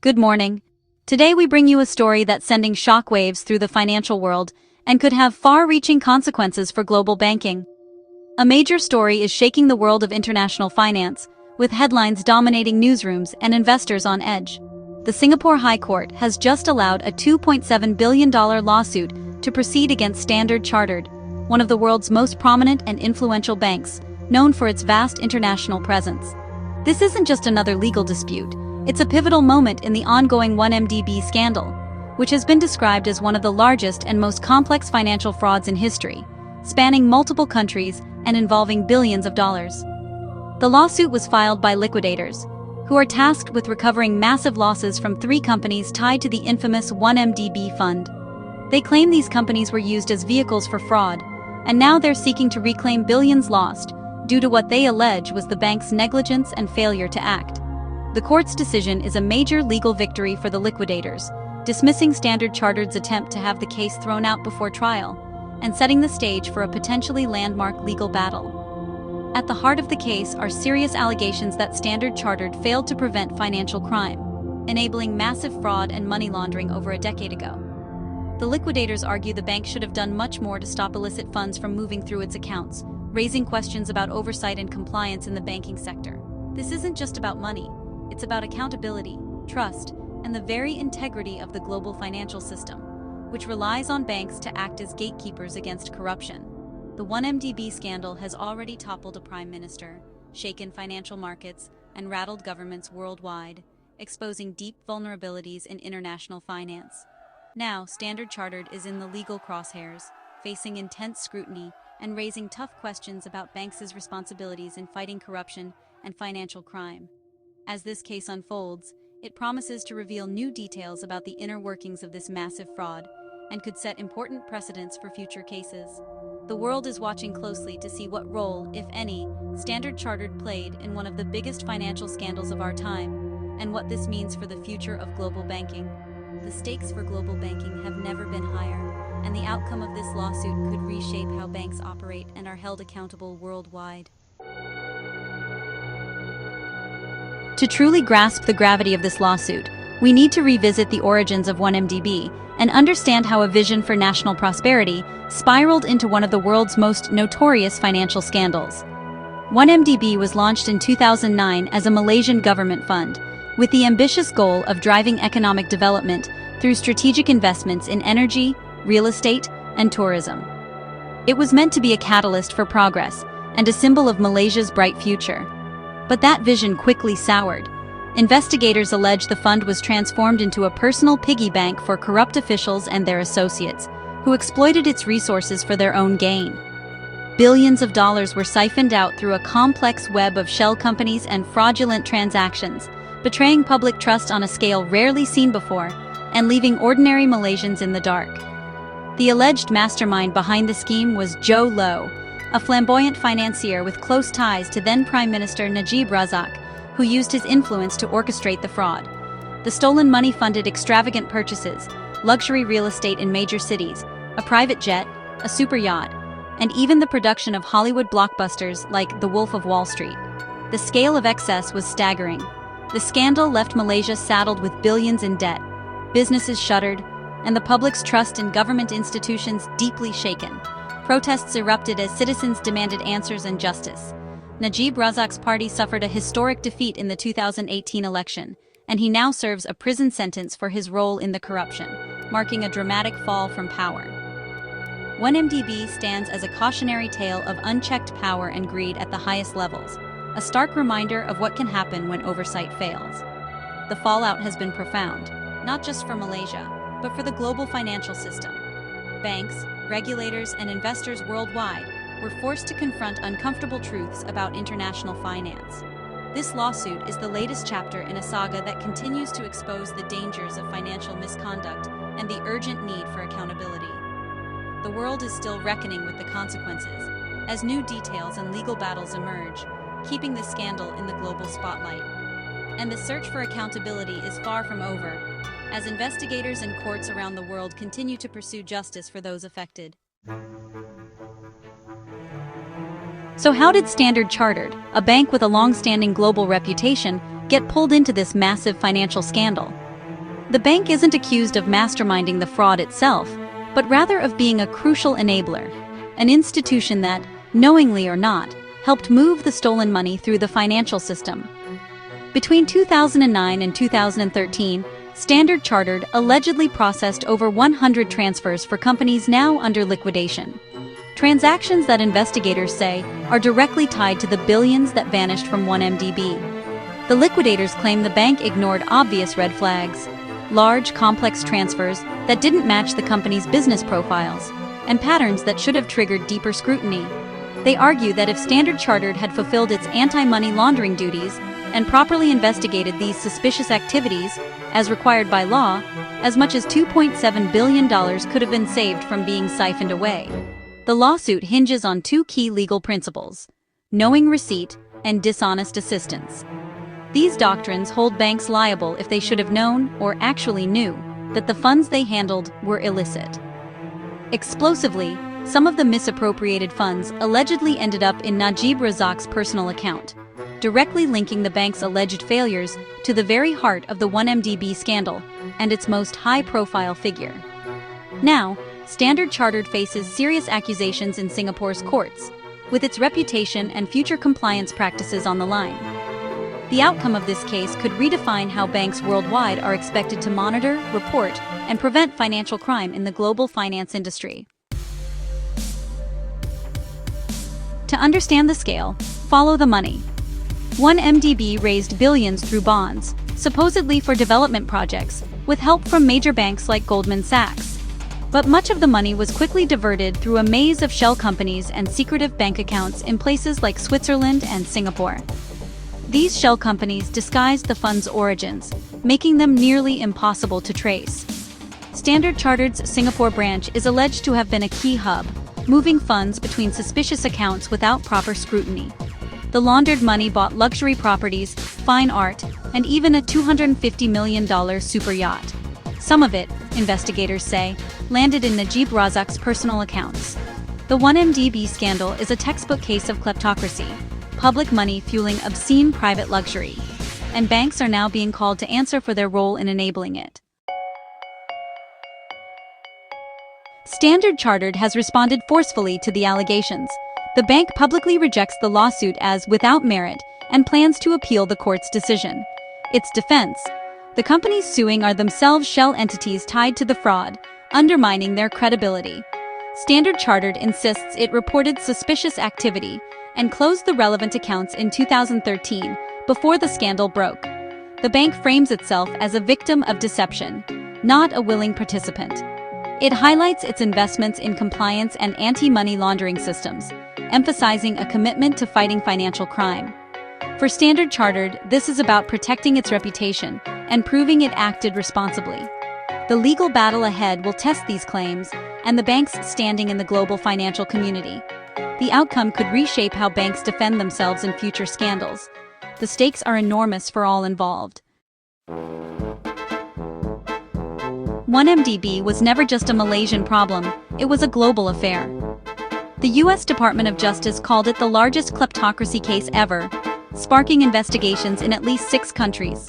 Good morning. Today we bring you a story that's sending shockwaves through the financial world and could have far-reaching consequences for global banking. A major story is shaking the world of international finance, with headlines dominating newsrooms and investors on edge. The Singapore High Court has just allowed a $2.7 billion lawsuit to proceed against Standard Chartered, one of the world's most prominent and influential banks, known for its vast international presence. This isn't just another legal dispute. It's a pivotal moment in the ongoing 1MDB scandal, which has been described as one of the largest and most complex financial frauds in history, spanning multiple countries and involving billions of dollars. The lawsuit was filed by liquidators, who are tasked with recovering massive losses from 3 companies tied to the infamous 1MDB fund. They claim these companies were used as vehicles for fraud, and now they're seeking to reclaim billions lost due to what they allege was the bank's negligence and failure to act. The court's decision is a major legal victory for the liquidators, dismissing Standard Chartered's attempt to have the case thrown out before trial, and setting the stage for a potentially landmark legal battle. At the heart of the case are serious allegations that Standard Chartered failed to prevent financial crime, enabling massive fraud and money laundering over a decade ago. The liquidators argue the bank should have done much more to stop illicit funds from moving through its accounts, raising questions about oversight and compliance in the banking sector. This isn't just about money. It's about accountability, trust, and the very integrity of the global financial system, which relies on banks to act as gatekeepers against corruption. The 1MDB scandal has already toppled a prime minister, shaken financial markets, and rattled governments worldwide, exposing deep vulnerabilities in international finance. Now, Standard Chartered is in the legal crosshairs, facing intense scrutiny and raising tough questions about banks' responsibilities in fighting corruption and financial crime. As this case unfolds, it promises to reveal new details about the inner workings of this massive fraud and could set important precedents for future cases. The world is watching closely to see what role, if any, Standard Chartered played in one of the biggest financial scandals of our time, and what this means for the future of global banking. The stakes for global banking have never been higher, and the outcome of this lawsuit could reshape how banks operate and are held accountable worldwide. To truly grasp the gravity of this lawsuit, we need to revisit the origins of 1MDB and understand how a vision for national prosperity spiraled into one of the world's most notorious financial scandals. 1MDB was launched in 2009 as a Malaysian government fund, with the ambitious goal of driving economic development through strategic investments in energy, real estate, and tourism. It was meant to be a catalyst for progress and a symbol of Malaysia's bright future. But that vision quickly soured. Investigators allege the fund was transformed into a personal piggy bank for corrupt officials and their associates, who exploited its resources for their own gain. Billions of dollars were siphoned out through a complex web of shell companies and fraudulent transactions, betraying public trust on a scale rarely seen before, and leaving ordinary Malaysians in the dark. The alleged mastermind behind the scheme was Joe Low, a flamboyant financier with close ties to then Prime Minister Najib Razak, who used his influence to orchestrate the fraud. The stolen money funded extravagant purchases, luxury real estate in major cities, a private jet, a super yacht, and even the production of Hollywood blockbusters like The Wolf of Wall Street. The scale of excess was staggering. The scandal left Malaysia saddled with billions in debt, businesses shuttered, and the public's trust in government institutions deeply shaken. Protests erupted as citizens demanded answers and justice. Najib Razak's party suffered a historic defeat in the 2018 election, and he now serves a prison sentence for his role in the corruption, marking a dramatic fall from power. 1MDB stands as a cautionary tale of unchecked power and greed at the highest levels, a stark reminder of what can happen when oversight fails. The fallout has been profound, not just for Malaysia, but for the global financial system. Banks, regulators, and investors worldwide were forced to confront uncomfortable truths about international finance. This lawsuit is the latest chapter in a saga that continues to expose the dangers of financial misconduct and the urgent need for accountability. The world is still reckoning with the consequences, as new details and legal battles emerge, keeping the scandal in the global spotlight. And the search for accountability is far from over, as investigators and courts around the world continue to pursue justice for those affected. So how did Standard Chartered, a bank with a long-standing global reputation, get pulled into this massive financial scandal? The bank isn't accused of masterminding the fraud itself, but rather of being a crucial enabler, an institution that, knowingly or not, helped move the stolen money through the financial system. Between 2009 and 2013, Standard Chartered allegedly processed over 100 transfers for companies now under liquidation. Transactions that investigators say are directly tied to the billions that vanished from 1MDB. The liquidators claim the bank ignored obvious red flags, large, complex transfers that didn't match the company's business profiles, and patterns that should have triggered deeper scrutiny. They argue that if Standard Chartered had fulfilled its anti-money laundering duties and properly investigated these suspicious activities, as required by law, as much as $2.7 billion could have been saved from being siphoned away. The lawsuit hinges on two key legal principles: knowing receipt and dishonest assistance. These doctrines hold banks liable if they should have known, or actually knew, that the funds they handled were illicit. Explosively, some of the misappropriated funds allegedly ended up in Najib Razak's personal account, directly linking the bank's alleged failures to the very heart of the 1MDB scandal and its most high-profile figure. Now, Standard Chartered faces serious accusations in Singapore's courts, with its reputation and future compliance practices on the line. The outcome of this case could redefine how banks worldwide are expected to monitor, report, and prevent financial crime in the global finance industry. To understand the scale, follow the money. 1MDB raised billions through bonds, supposedly for development projects, with help from major banks like Goldman Sachs. But much of the money was quickly diverted through a maze of shell companies and secretive bank accounts in places like Switzerland and Singapore. These shell companies disguised the funds' origins, making them nearly impossible to trace. Standard Chartered's Singapore branch is alleged to have been a key hub, moving funds between suspicious accounts without proper scrutiny. The laundered money bought luxury properties, fine art, and even a $250 million super yacht. Some of it, investigators say, landed in Najib Razak's personal accounts. The 1MDB scandal is a textbook case of kleptocracy, public money fueling obscene private luxury, and banks are now being called to answer for their role in enabling it. Standard Chartered has responded forcefully to the allegations. The bank publicly rejects the lawsuit as without merit and plans to appeal the court's decision. Its defense: the companies suing are themselves shell entities tied to the fraud, undermining their credibility. Standard Chartered insists it reported suspicious activity and closed the relevant accounts in 2013, before the scandal broke. The bank frames itself as a victim of deception, not a willing participant. It highlights its investments in compliance and anti-money laundering systems, emphasizing a commitment to fighting financial crime. For Standard Chartered, this is about protecting its reputation and proving it acted responsibly. The legal battle ahead will test these claims and the bank's standing in the global financial community. The outcome could reshape how banks defend themselves in future scandals. The stakes are enormous for all involved. 1MDB was never just a Malaysian problem, it was a global affair. The U.S. Department of Justice called it the largest kleptocracy case ever, sparking investigations in at least 6 countries.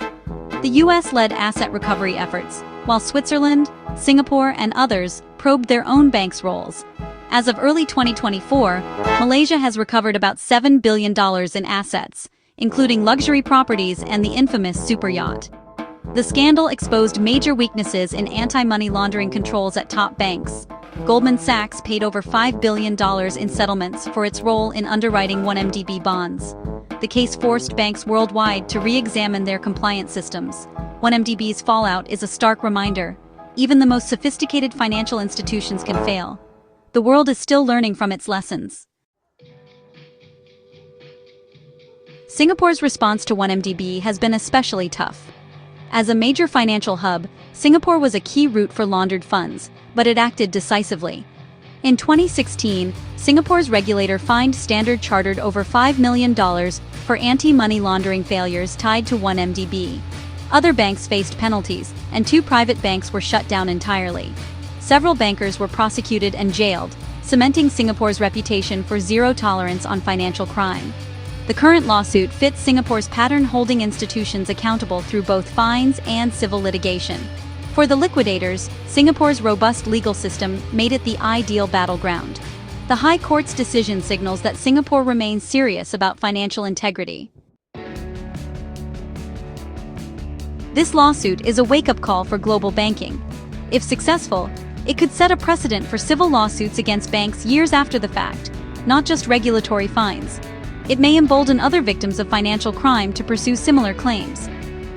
The U.S. led asset recovery efforts, while Switzerland, Singapore, and others probed their own banks' roles. As of early 2024, Malaysia has recovered about $7 billion in assets, including luxury properties and the infamous super yacht. The scandal exposed major weaknesses in anti-money laundering controls at top banks. Goldman Sachs paid over $5 billion in settlements for its role in underwriting 1MDB bonds. The case forced banks worldwide to re-examine their compliance systems. 1MDB's fallout is a stark reminder: even the most sophisticated financial institutions can fail. The world is still learning from its lessons. Singapore's response to 1MDB has been especially tough. As a major financial hub, Singapore was a key route for laundered funds, but it acted decisively. In 2016, Singapore's regulator fined Standard Chartered over $5 million for anti-money laundering failures tied to 1MDB. Other banks faced penalties, and 2 private banks were shut down entirely. Several bankers were prosecuted and jailed, cementing Singapore's reputation for zero tolerance on financial crime. The current lawsuit fits Singapore's pattern, holding institutions accountable through both fines and civil litigation. For the liquidators, Singapore's robust legal system made it the ideal battleground. The High Court's decision signals that Singapore remains serious about financial integrity. This lawsuit is a wake-up call for global banking. If successful, it could set a precedent for civil lawsuits against banks years after the fact, not just regulatory fines. It may embolden other victims of financial crime to pursue similar claims.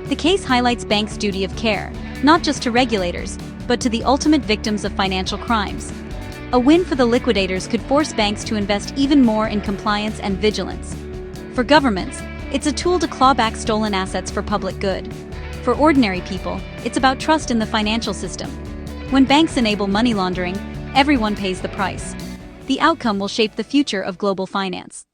The case highlights banks' duty of care, not just to regulators, but to the ultimate victims of financial crimes. A win for the liquidators could force banks to invest even more in compliance and vigilance. For governments, it's a tool to claw back stolen assets for public good. For ordinary people, it's about trust in the financial system. When banks enable money laundering, everyone pays the price. The outcome will shape the future of global finance.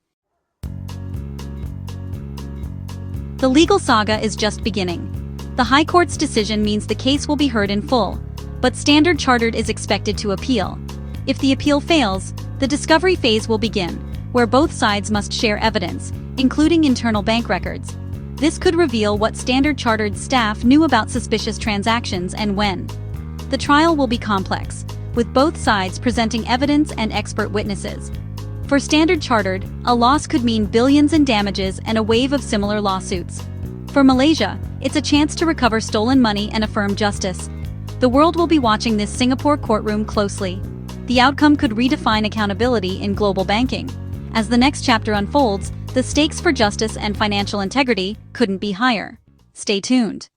The legal saga is just beginning. The High Court's decision means the case will be heard in full, but Standard Chartered is expected to appeal. If the appeal fails, the discovery phase will begin, where both sides must share evidence, including internal bank records. This could reveal what Standard Chartered's staff knew about suspicious transactions and when. The trial will be complex, with both sides presenting evidence and expert witnesses. For Standard Chartered, a loss could mean billions in damages and a wave of similar lawsuits. For Malaysia, it's a chance to recover stolen money and affirm justice. The world will be watching this Singapore courtroom closely. The outcome could redefine accountability in global banking. As the next chapter unfolds, the stakes for justice and financial integrity couldn't be higher. Stay tuned.